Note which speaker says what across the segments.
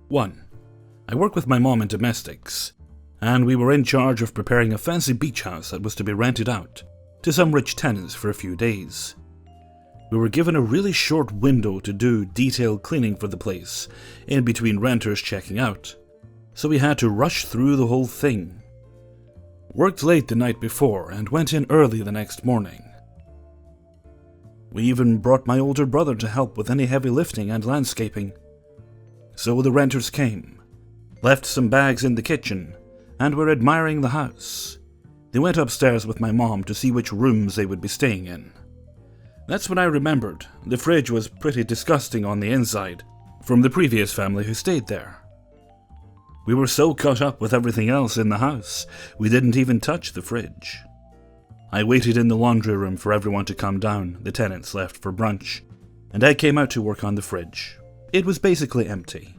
Speaker 1: 1. I work with my mom in domestics, and we were in charge of preparing a fancy beach house that was to be rented out to some rich tenants for a few days. We were given a really short window to do detailed cleaning for the place, in between renters checking out, so we had to rush through the whole thing. Worked late the night before and went in early the next morning. We even brought my older brother to help with any heavy lifting and landscaping. So the renters came, left some bags in the kitchen, and were admiring the house. They went upstairs with my mom to see which rooms they would be staying in. That's when I remembered the fridge was pretty disgusting on the inside, from the previous family who stayed there. We were so caught up with everything else in the house, we didn't even touch the fridge. I waited in the laundry room for everyone to come down, the tenants left for brunch, and I came out to work on the fridge. It was basically empty.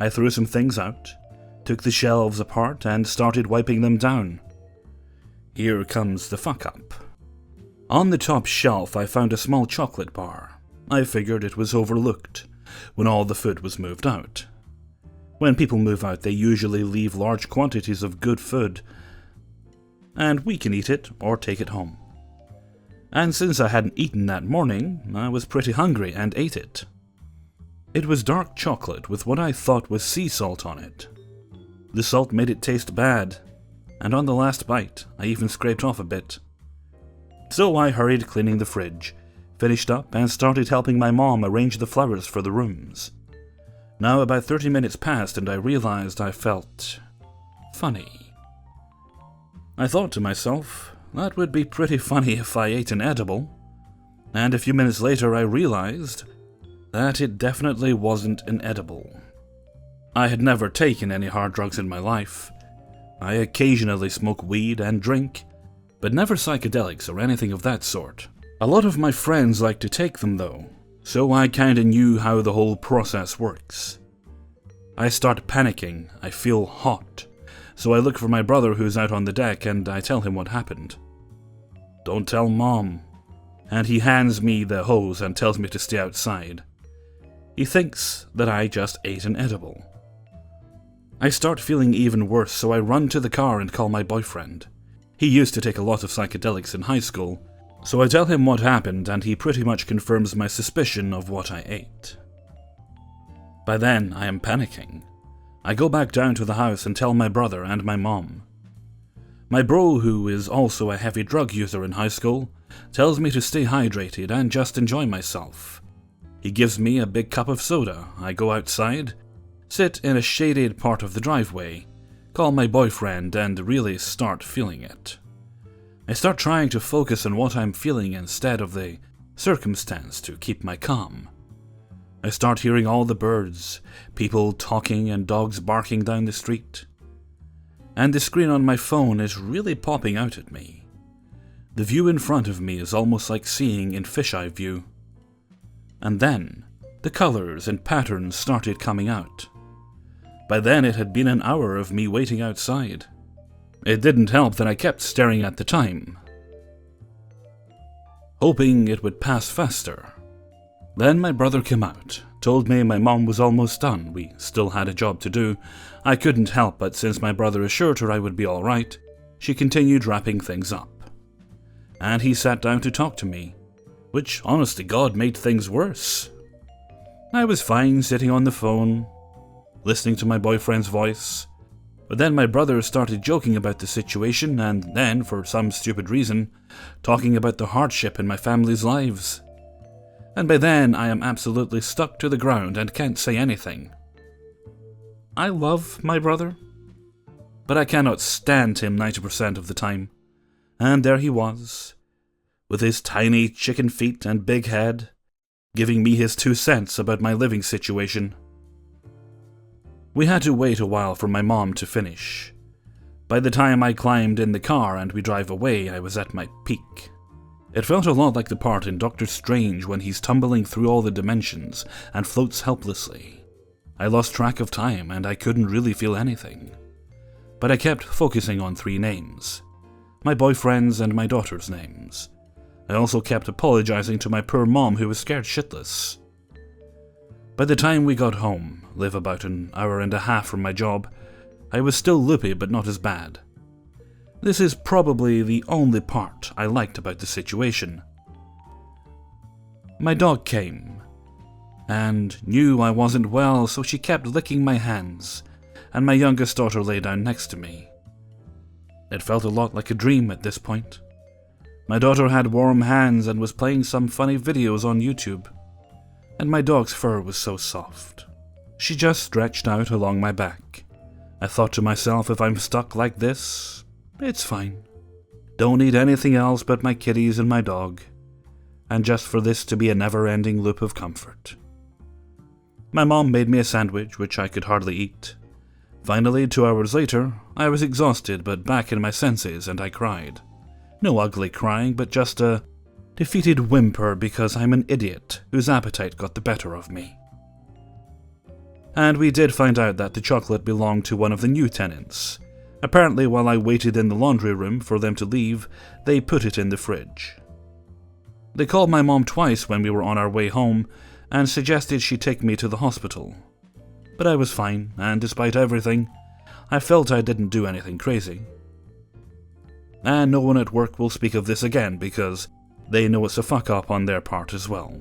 Speaker 1: I threw some things out, took the shelves apart, and started wiping them down. Here comes the fuck up. On the top shelf I found a small chocolate bar. I figured it was overlooked when all the food was moved out. When people move out, they usually leave large quantities of good food, and we can eat it or take it home. And since I hadn't eaten that morning, I was pretty hungry and ate it. It was dark chocolate with what I thought was sea salt on it. The salt made it taste bad, and on the last bite, I even scraped off a bit. So I hurried cleaning the fridge, finished up, and started helping my mom arrange the flowers for the rooms. Now about 30 minutes passed and I realized I felt funny. I thought to myself, that would be pretty funny if I ate an edible. And a few minutes later I realized that it definitely wasn't an edible. I had never taken any hard drugs in my life. I occasionally smoke weed and drink, but never psychedelics or anything of that sort. A lot of my friends like to take them though, so I kinda knew how the whole process works. I start panicking, I feel hot, so I look for my brother who's out on the deck and I tell him what happened. Don't tell Mom. And he hands me the hose and tells me to stay outside. He thinks that I just ate an edible. I start feeling even worse, so I run to the car and call my boyfriend. He used to take a lot of psychedelics in high school, so I tell him what happened and he pretty much confirms my suspicion of what I ate. By then, I am panicking. I go back down to the house and tell my brother and my mom. My bro, who is also a heavy drug user in high school, tells me to stay hydrated and just enjoy myself. He gives me a big cup of soda. I go outside, sit in a shaded part of the driveway, call my boyfriend, and really start feeling it. I start trying to focus on what I'm feeling instead of the circumstance to keep my calm. I start hearing all the birds, people talking and dogs barking down the street. And the screen on my phone is really popping out at me. The view in front of me is almost like seeing in fisheye view. And then, the colors and patterns started coming out. By then it had been an hour of me waiting outside. It didn't help that I kept staring at the time, hoping it would pass faster. Then my brother came out, told me my mom was almost done, we still had a job to do. I couldn't help but since my brother assured her I would be alright, she continued wrapping things up. And he sat down to talk to me, which honest to God made things worse. I was fine sitting on the phone, listening to my boyfriend's voice, but then my brother started joking about the situation and then, for some stupid reason, talking about the hardship in my family's lives. And by then I am absolutely stuck to the ground and can't say anything. I love my brother, but I cannot stand him 90% of the time. And there he was, with his tiny chicken feet and big head, giving me his 2 cents about my living situation. We had to wait a while for my mom to finish. By the time I climbed in the car and we drive away, I was at my peak. It felt a lot like the part in Doctor Strange when he's tumbling through all the dimensions and floats helplessly. I lost track of time and I couldn't really feel anything. But I kept focusing on 3 names. My boyfriend's and my daughter's names. I also kept apologizing to my poor mom who was scared shitless. By the time we got home, live about an hour and a half from my job, I was still loopy but not as bad. This is probably the only part I liked about the situation. My dog came, and knew I wasn't well, so she kept licking my hands, and my youngest daughter lay down next to me. It felt a lot like a dream at this point. My daughter had warm hands and was playing some funny videos on YouTube, and my dog's fur was so soft. She just stretched out along my back. I thought to myself, if I'm stuck like this, it's fine. Don't need anything else but my kitties and my dog, and just for this to be a never-ending loop of comfort. My mom made me a sandwich, which I could hardly eat. Finally, 2 hours later, I was exhausted but back in my senses, and I cried. No ugly crying, but just a defeated whimper because I'm an idiot whose appetite got the better of me. And we did find out that the chocolate belonged to one of the new tenants. Apparently, while I waited in the laundry room for them to leave, they put it in the fridge. They called my mom twice when we were on our way home and suggested she take me to the hospital. But I was fine, and despite everything, I felt I didn't do anything crazy. And no one at work will speak of this again because they know it's a fuck up on their part as well.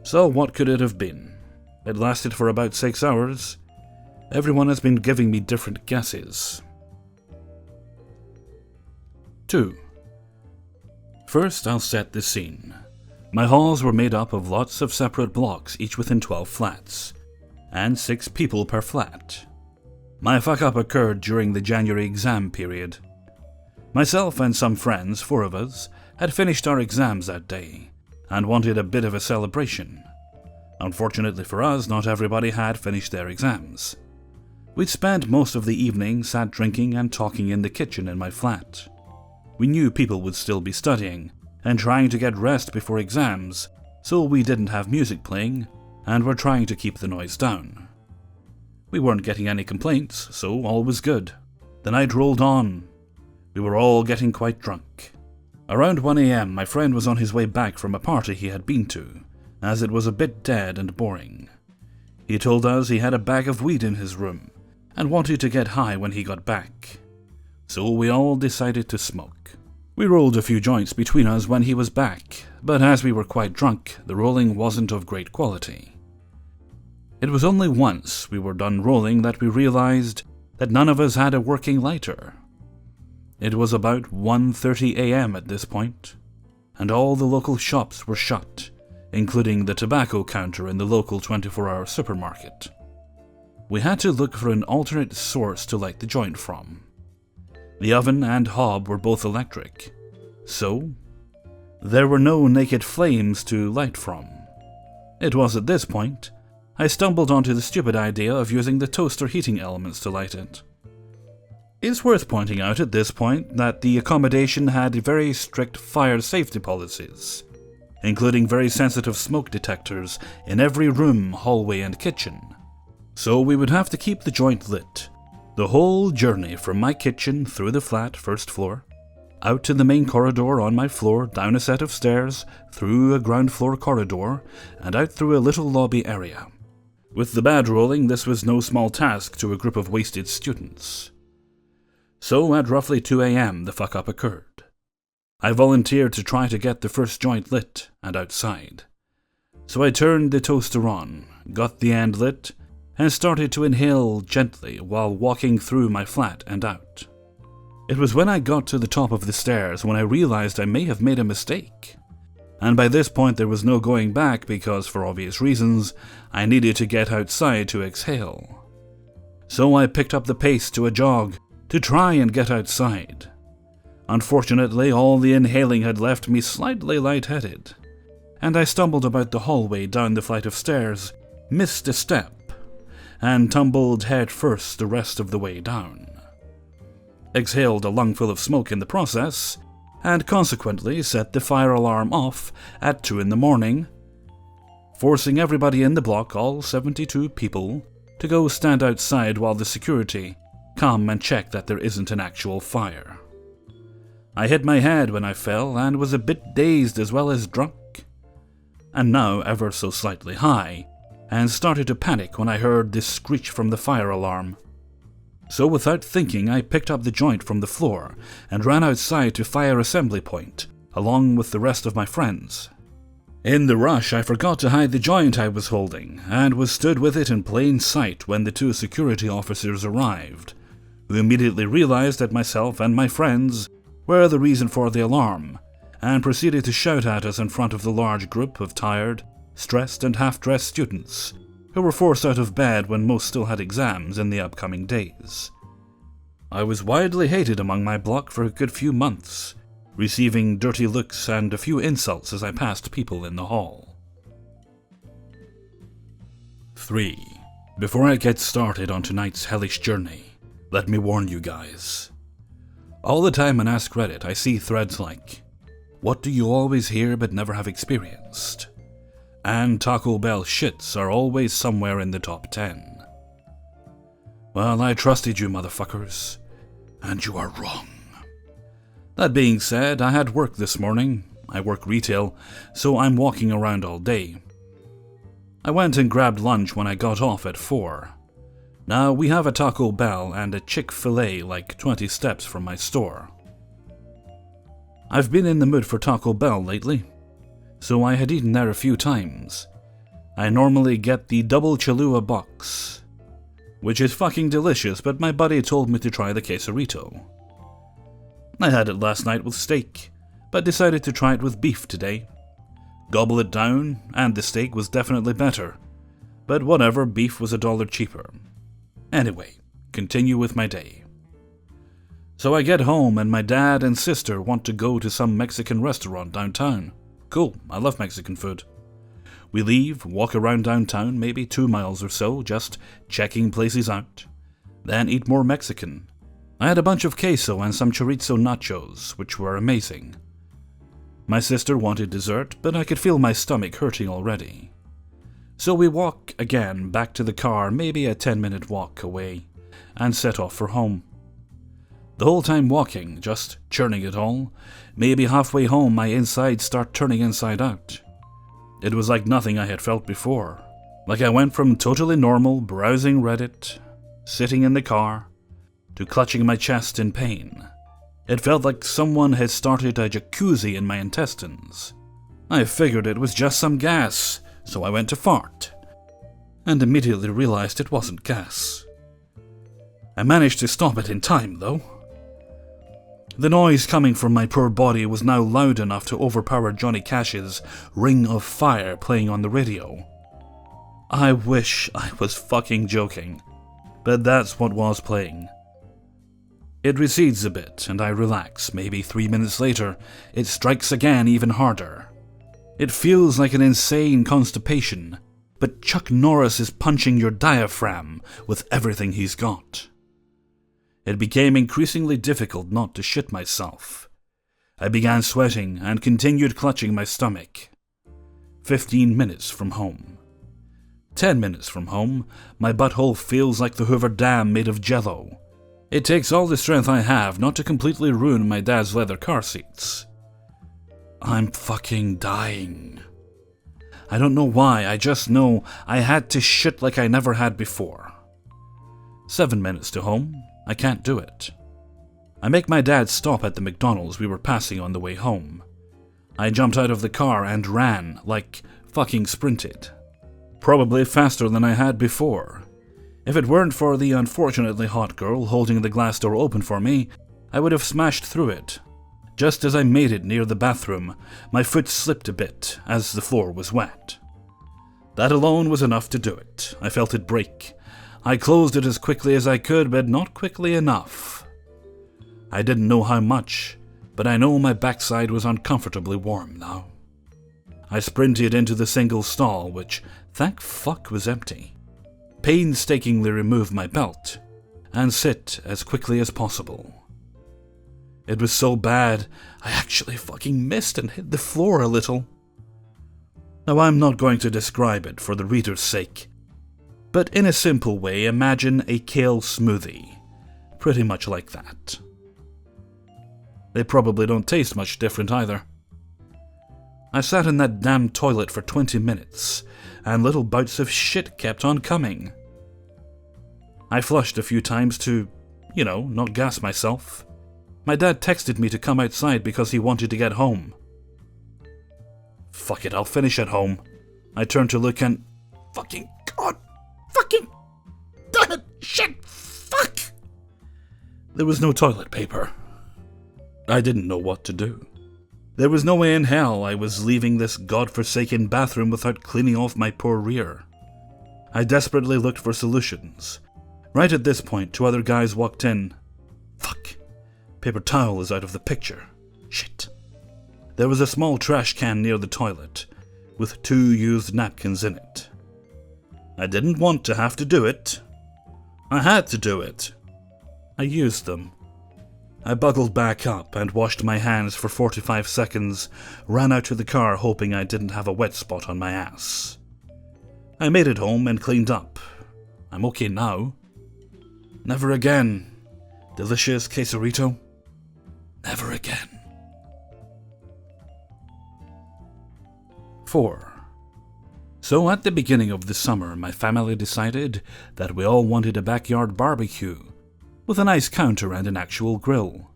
Speaker 1: So what could it have been? It lasted for about 6 hours. Everyone has been giving me different guesses. 2. First, I'll set the scene. My halls were made up of lots of separate blocks, each within 12 flats, and 6 people per flat. My fuck-up occurred during the January exam period. Myself and some friends, 4 of us, had finished our exams that day, and wanted a bit of a celebration. Unfortunately for us, not everybody had finished their exams. We'd spent most of the evening sat drinking and talking in the kitchen in my flat. We knew people would still be studying, and trying to get rest before exams, so we didn't have music playing, and were trying to keep the noise down. We weren't getting any complaints, so all was good. The night rolled on. We were all getting quite drunk. Around 1 AM, my friend was on his way back from a party he had been to, as it was a bit dead and boring. He told us he had a bag of weed in his room, and wanted to get high when he got back. So we all decided to smoke. We rolled a few joints between us when he was back, but as we were quite drunk, the rolling wasn't of great quality. It was only once we were done rolling that we realized that none of us had a working lighter. It was about 1:30 AM at this point, and all the local shops were shut, including the tobacco counter in the local 24-hour supermarket. We had to look for an alternate source to light the joint from. The oven and hob were both electric, so there were no naked flames to light from. It was at this point I stumbled onto the stupid idea of using the toaster heating elements to light it. It's worth pointing out at this point that the accommodation had very strict fire safety policies, including very sensitive smoke detectors in every room, hallway and kitchen. So we would have to keep the joint lit the whole journey from my kitchen through the flat first floor, out to the main corridor on my floor, down a set of stairs, through a ground floor corridor, and out through a little lobby area. With the bad rolling, this was no small task to a group of wasted students. So at roughly 2 AM, the fuck-up occurred. I volunteered to try to get the first joint lit and outside. So I turned the toaster on, got the end lit, and started to inhale gently while walking through my flat and out. It was when I got to the top of the stairs when I realized I may have made a mistake. And by this point there was no going back because, for obvious reasons, I needed to get outside to exhale. So I picked up the pace to a jog to try and get outside. Unfortunately, all the inhaling had left me slightly lightheaded, and I stumbled about the hallway down the flight of stairs, missed a step, and tumbled head first the rest of the way down. Exhaled a lungful of smoke in the process, and consequently set the fire alarm off at 2 in the morning, forcing everybody in the block, all 72 people, to go stand outside while the security come and check that there isn't an actual fire. I hit my head when I fell and was a bit dazed as well as drunk. and now ever so slightly high, and started to panic when I heard this screech from the fire alarm. So without thinking, I picked up the joint from the floor and ran outside to fire assembly point, along with the rest of my friends. In the rush, I forgot to hide the joint I was holding, and was stood with it in plain sight when the 2 security officers arrived, who immediately realized that myself and my friends were the reason for the alarm, and proceeded to shout at us in front of the large group of tired, stressed and half-dressed students who were forced out of bed when most still had exams in the upcoming days. I was widely hated among my block for a good few months, receiving dirty looks and a few insults as I passed people in the hall. 3. Before I get started on tonight's hellish journey, let me warn you guys. All the time on Ask Reddit I see threads like, "What do you always hear but never have experienced?" And Taco Bell shits are always somewhere in the top 10. Well, I trusted you motherfuckers, and you are wrong. That being said, I had work this morning. I work retail, so I'm walking around all day. I went and grabbed lunch when I got off at 4. Now, we have a Taco Bell and a Chick-fil-A like 20 steps from my store. I've been in the mood for Taco Bell lately, so I had eaten there a few times. I normally get the double Cholula box, which is fucking delicious, but my buddy told me to try the quesarito. I had it last night with steak, but decided to try it with beef today. Gobble it down, and the steak was definitely better, but whatever, beef was $1 cheaper. Anyway, continue with my day. So I get home and my dad and sister want to go to some Mexican restaurant downtown. Cool, I love Mexican food. We leave, walk around downtown, maybe 2 miles or so, just checking places out, then eat more Mexican. I had a bunch of queso and some chorizo nachos, which were amazing. My sister wanted dessert, but I could feel my stomach hurting already. So we walk again back to the car, maybe a 10-minute walk away, and set off for home. The whole time walking, just churning it all, maybe halfway home my insides start turning inside out. It was like nothing I had felt before. Like I went from totally normal, browsing Reddit, sitting in the car, to clutching my chest in pain. It felt like someone had started a jacuzzi in my intestines. I figured it was just some gas, so I went to fart, and immediately realized it wasn't gas. I managed to stop it in time, though. The noise coming from my poor body was now loud enough to overpower Johnny Cash's Ring of Fire playing on the radio. I wish I was fucking joking, but that's what was playing. It recedes a bit, and I relax. Maybe 3 minutes later, it strikes again even harder. It feels like an insane constipation, but Chuck Norris is punching your diaphragm with everything he's got. It became increasingly difficult not to shit myself. I began sweating and continued clutching my stomach. 15 minutes from home. 10 minutes from home, my butthole feels like the Hoover Dam made of jello. It takes all the strength I have not to completely ruin my dad's leather car seats. I'm fucking dying. I don't know why, I just know I had to shit like I never had before. 7 minutes to home, I can't do it. I make my dad stop at the McDonald's we were passing on the way home. I jumped out of the car and ran, like fucking sprinted. Probably faster than I had before. If it weren't for the unfortunately hot girl holding the glass door open for me, I would have smashed through it. Just as I made it near the bathroom, my foot slipped a bit as the floor was wet. That alone was enough to do it. I felt it break. I closed it as quickly as I could, but not quickly enough. I didn't know how much, but I know my backside was uncomfortably warm now. I sprinted into the single stall, which, thank fuck, was empty. Painstakingly remove my belt, and sit as quickly as possible. It was so bad, I actually fucking missed and hit the floor a little. Now I'm not going to describe it for the reader's sake, but in a simple way, imagine a kale smoothie, pretty much like that. They probably don't taste much different either. I sat in that damn toilet for 20 minutes, and little bouts of shit kept on coming. I flushed a few times to, not gas myself. My dad texted me to come outside because he wanted to get home. Fuck it, I'll finish at home. I turned to look and... Fucking God! Fucking... Damn it! Shit! Fuck! There was no toilet paper. I didn't know what to do. There was no way in hell I was leaving this godforsaken bathroom without cleaning off my poor rear. I desperately looked for solutions. Right at this point, 2 other guys walked in. Fuck. Paper towel is out of the picture. Shit. There was a small trash can near the toilet, with 2 used napkins in it. I didn't want to have to do it. I had to do it. I used them. I buckled back up and washed my hands for 45 seconds, ran out to the car hoping I didn't have a wet spot on my ass. I made it home and cleaned up. I'm okay now. Never again. Delicious quesarito. Never again. 4. So at the beginning of the summer, my family decided that we all wanted a backyard barbecue, with a nice counter and an actual grill.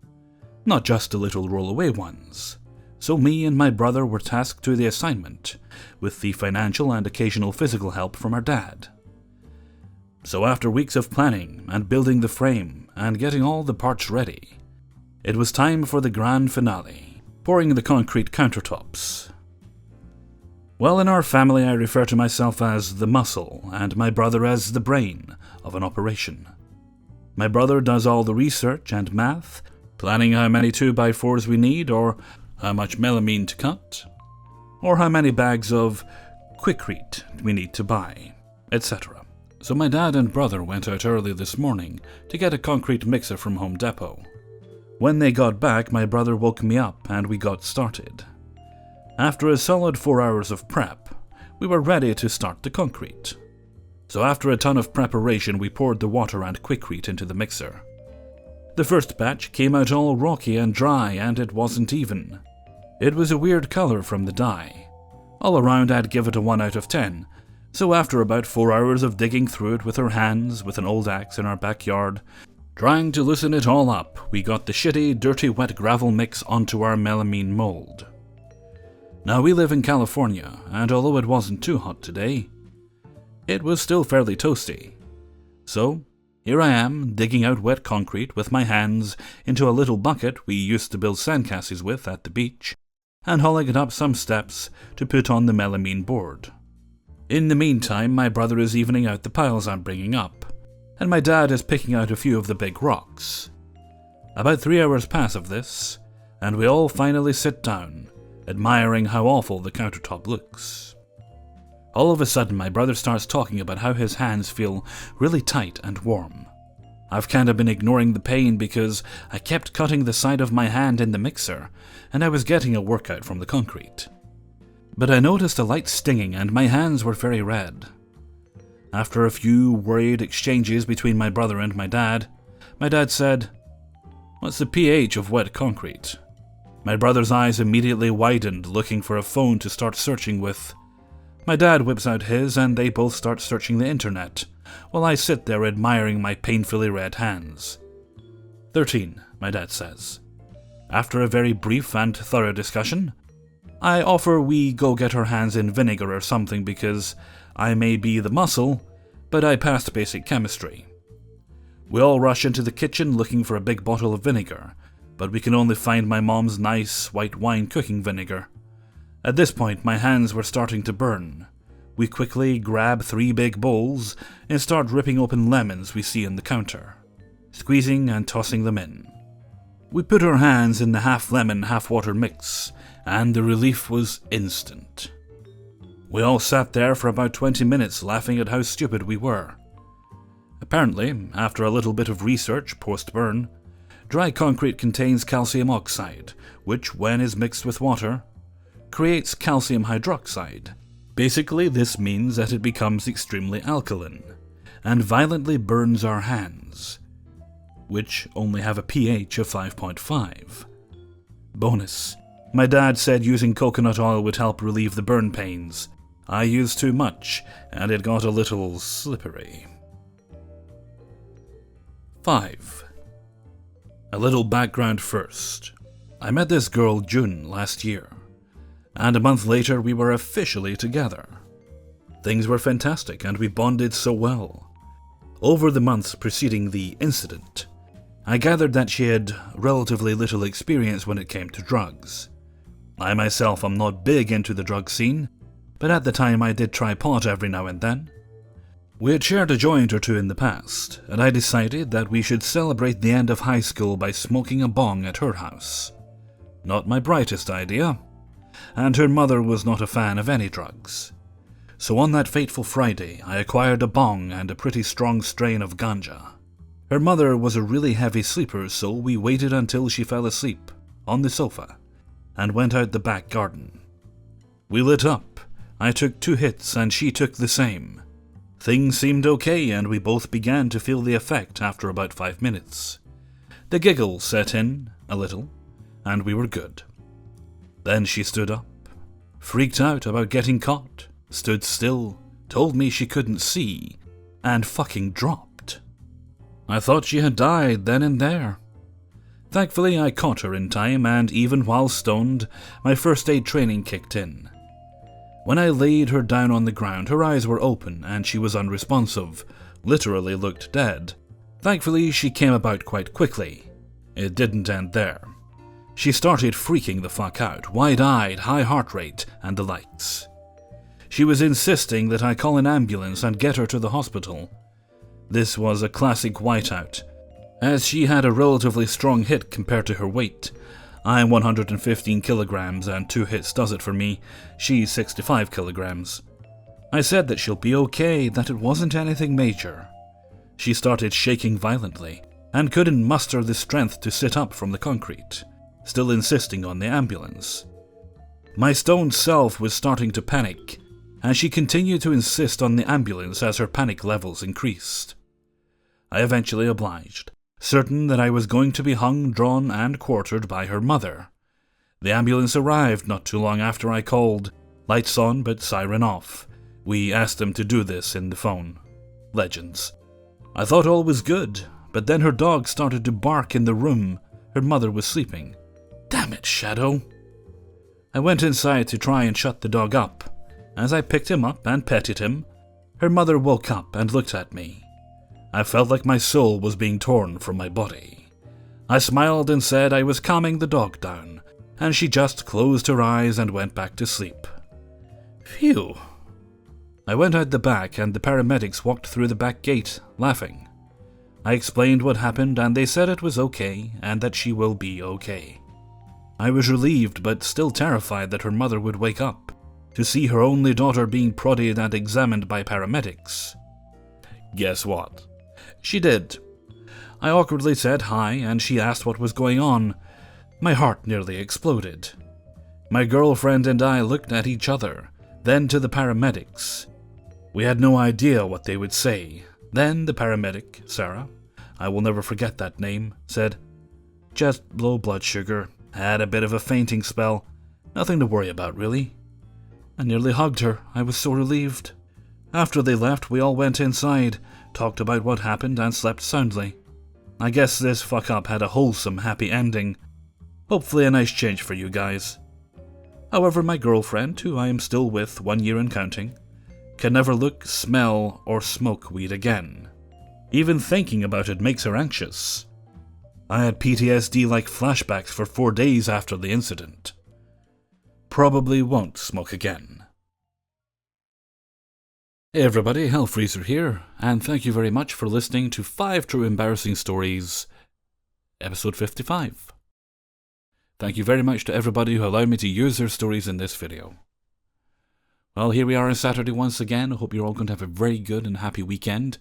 Speaker 1: Not just the little roll-away ones. So me and my brother were tasked to the assignment, with the financial and occasional physical help from our dad. So after weeks of planning and building the frame and getting all the parts ready, it was time for the grand finale, pouring the concrete countertops. Well, in our family I refer to myself as the muscle and my brother as the brain of an operation. My brother does all the research and math, planning how many 2x4s we need, or how much melamine to cut, or how many bags of Quikrete we need to buy, etc. So my dad and brother went out early this morning to get a concrete mixer from Home Depot. When they got back, my brother woke me up and we got started. After a solid 4 hours of prep, we were ready to start the concrete. So after a ton of preparation, we poured the water and Quikrete into the mixer. The first batch came out all rocky and dry, and it wasn't even. It was a weird color from the dye. All around I'd give it a 1 out of 10, so after about 4 hours of digging through it with our hands with an old axe in our backyard, trying to loosen it all up, we got the shitty, dirty wet gravel mix onto our melamine mold. Now we live in California, and although it wasn't too hot today, it was still fairly toasty. So, here I am, digging out wet concrete with my hands into a little bucket we used to build sandcastles with at the beach, and hauling it up some steps to put on the melamine board. In the meantime, my brother is evening out the piles I'm bringing up, and my dad is picking out a few of the big rocks. About 3 hours pass of this, and we all finally sit down, admiring how awful the countertop looks. All of a sudden, my brother starts talking about how his hands feel really tight and warm. I've kinda been ignoring the pain because I kept cutting the side of my hand in the mixer, and I was getting a workout from the concrete. But I noticed a light stinging and my hands were very red. After a few worried exchanges between my brother and my dad said, "What's the pH of wet concrete?" My brother's eyes immediately widened, looking for a phone to start searching with. My dad whips out his and they both start searching the internet, while I sit there admiring my painfully red hands. 13, my dad says. After a very brief and thorough discussion, I offer we go get our hands in vinegar or something because I may be the muscle, but I passed basic chemistry. We all rush into the kitchen looking for a big bottle of vinegar, but we can only find my mom's nice white wine cooking vinegar. At this point, my hands were starting to burn. We quickly grab 3 big bowls and start ripping open lemons we see on the counter, squeezing and tossing them in. We put our hands in the half lemon, half water mix, and the relief was instant. We all sat there for about 20 minutes laughing at how stupid we were. Apparently, after a little bit of research post-burn, dry concrete contains calcium oxide, which, when is mixed with water, creates calcium hydroxide. Basically, this means that it becomes extremely alkaline, and violently burns our hands, which only have a pH of 5.5. Bonus, My dad said using coconut oil would help relieve the burn pains. I used too much, and it got a little slippery. 5. A little background first. I met this girl June last year, and a month later we were officially together. Things were fantastic and we bonded so well. Over the months preceding the incident, I gathered that she had relatively little experience when it came to drugs. I myself am not big into the drug scene, but at the time I did try pot every now and then. We had shared a joint or two in the past, and I decided that we should celebrate the end of high school by smoking a bong at her house. Not my brightest idea, and her mother was not a fan of any drugs. So on that fateful Friday, I acquired a bong and a pretty strong strain of ganja. Her mother was a really heavy sleeper, so we waited until she fell asleep, on the sofa, and went out the back garden. We lit up. I took 2 hits and she took the same. Things seemed okay and we both began to feel the effect after about 5 minutes. The giggles set in, a little, and we were good. Then she stood up, freaked out about getting caught, stood still, told me she couldn't see, and fucking dropped. I thought she had died then and there. Thankfully I caught her in time, and even while stoned, my first aid training kicked in. When I laid her down on the ground, her eyes were open and she was unresponsive, literally looked dead. Thankfully she came about quite quickly. It didn't end there. She started freaking the fuck out, wide-eyed, high heart rate, and the likes. She was insisting that I call an ambulance and get her to the hospital. This was a classic whiteout, as she had a relatively strong hit compared to her weight. I'm 115 kilograms and 2 hits does it for me. She's 65 kilograms. I said that she'll be okay, that it wasn't anything major. She started shaking violently and couldn't muster the strength to sit up from the concrete, still insisting on the ambulance. My stoned self was starting to panic, and she continued to insist on the ambulance as her panic levels increased. I eventually obliged, certain that I was going to be hung, drawn, and quartered by her mother. The ambulance arrived not too long after I called, lights on but siren off. We asked them to do this in the phone. Legends. I thought all was good, but then her dog started to bark in the room her mother was sleeping. Damn it, Shadow! I went inside to try and shut the dog up. As I picked him up and petted him, her mother woke up and looked at me. I felt like my soul was being torn from my body. I smiled and said I was calming the dog down, and she just closed her eyes and went back to sleep. Phew. I went out the back and the paramedics walked through the back gate, laughing. I explained what happened and they said it was okay and that she will be okay. I was relieved but still terrified that her mother would wake up to see her only daughter being prodded and examined by paramedics. Guess what? She did. I awkwardly said hi and she asked what was going on. My heart nearly exploded. My girlfriend and I looked at each other, then to the paramedics. We had no idea what they would say. Then the paramedic, Sarah, I will never forget that name, said, "Just low blood sugar, had a bit of a fainting spell, nothing to worry about really." I nearly hugged her, I was so relieved. After they left, we all went inside, talked about what happened and slept soundly. I guess this fuck-up had a wholesome, happy ending. Hopefully a nice change for you guys. However, my girlfriend, who I am still with 1 year and counting, can never look, smell, or smoke weed again. Even thinking about it makes her anxious. I had PTSD-like flashbacks for 4 days after the incident. Probably won't smoke again. Hey everybody, Hellfreezer here, and thank you very much for listening to 5 True Embarrassing Stories, episode 55. Thank you very much to everybody who allowed me to use their stories in this video. Well, here we are on Saturday once again. I hope you're all going to have a very good and happy weekend.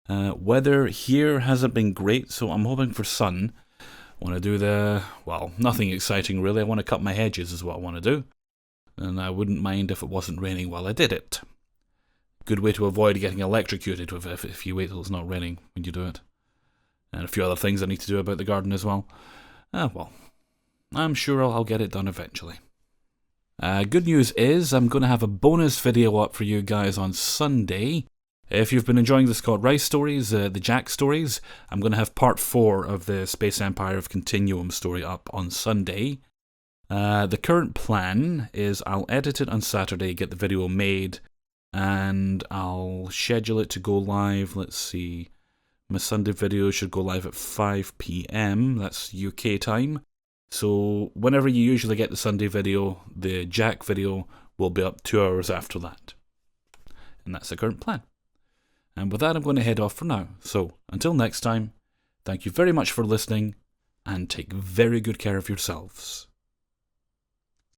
Speaker 1: Weather here hasn't been great, so I'm hoping for sun. I want to do nothing exciting really. I want to cut my hedges is what I want to do. And I wouldn't mind if it wasn't raining while I did it. Good way to avoid getting electrocuted if you wait till it's not raining when you do it. And a few other things I need to do about the garden as well. I'm sure I'll get it done eventually. Good news is I'm going to have a bonus video up for you guys on Sunday. If you've been enjoying the Scott Rice stories, the Jack stories, I'm going to have part 4 of the Space Empire of Continuum story up on Sunday. The current plan is I'll edit it on Saturday, get the video made, and I'll schedule it to go live. Let's see. My Sunday video should go live at 5 PM. That's UK time. So whenever you usually get the Sunday video, the Jack video will be up 2 hours after that. And that's the current plan. And with that, I'm going to head off for now. So until next time, thank you very much for listening, and take very good care of yourselves.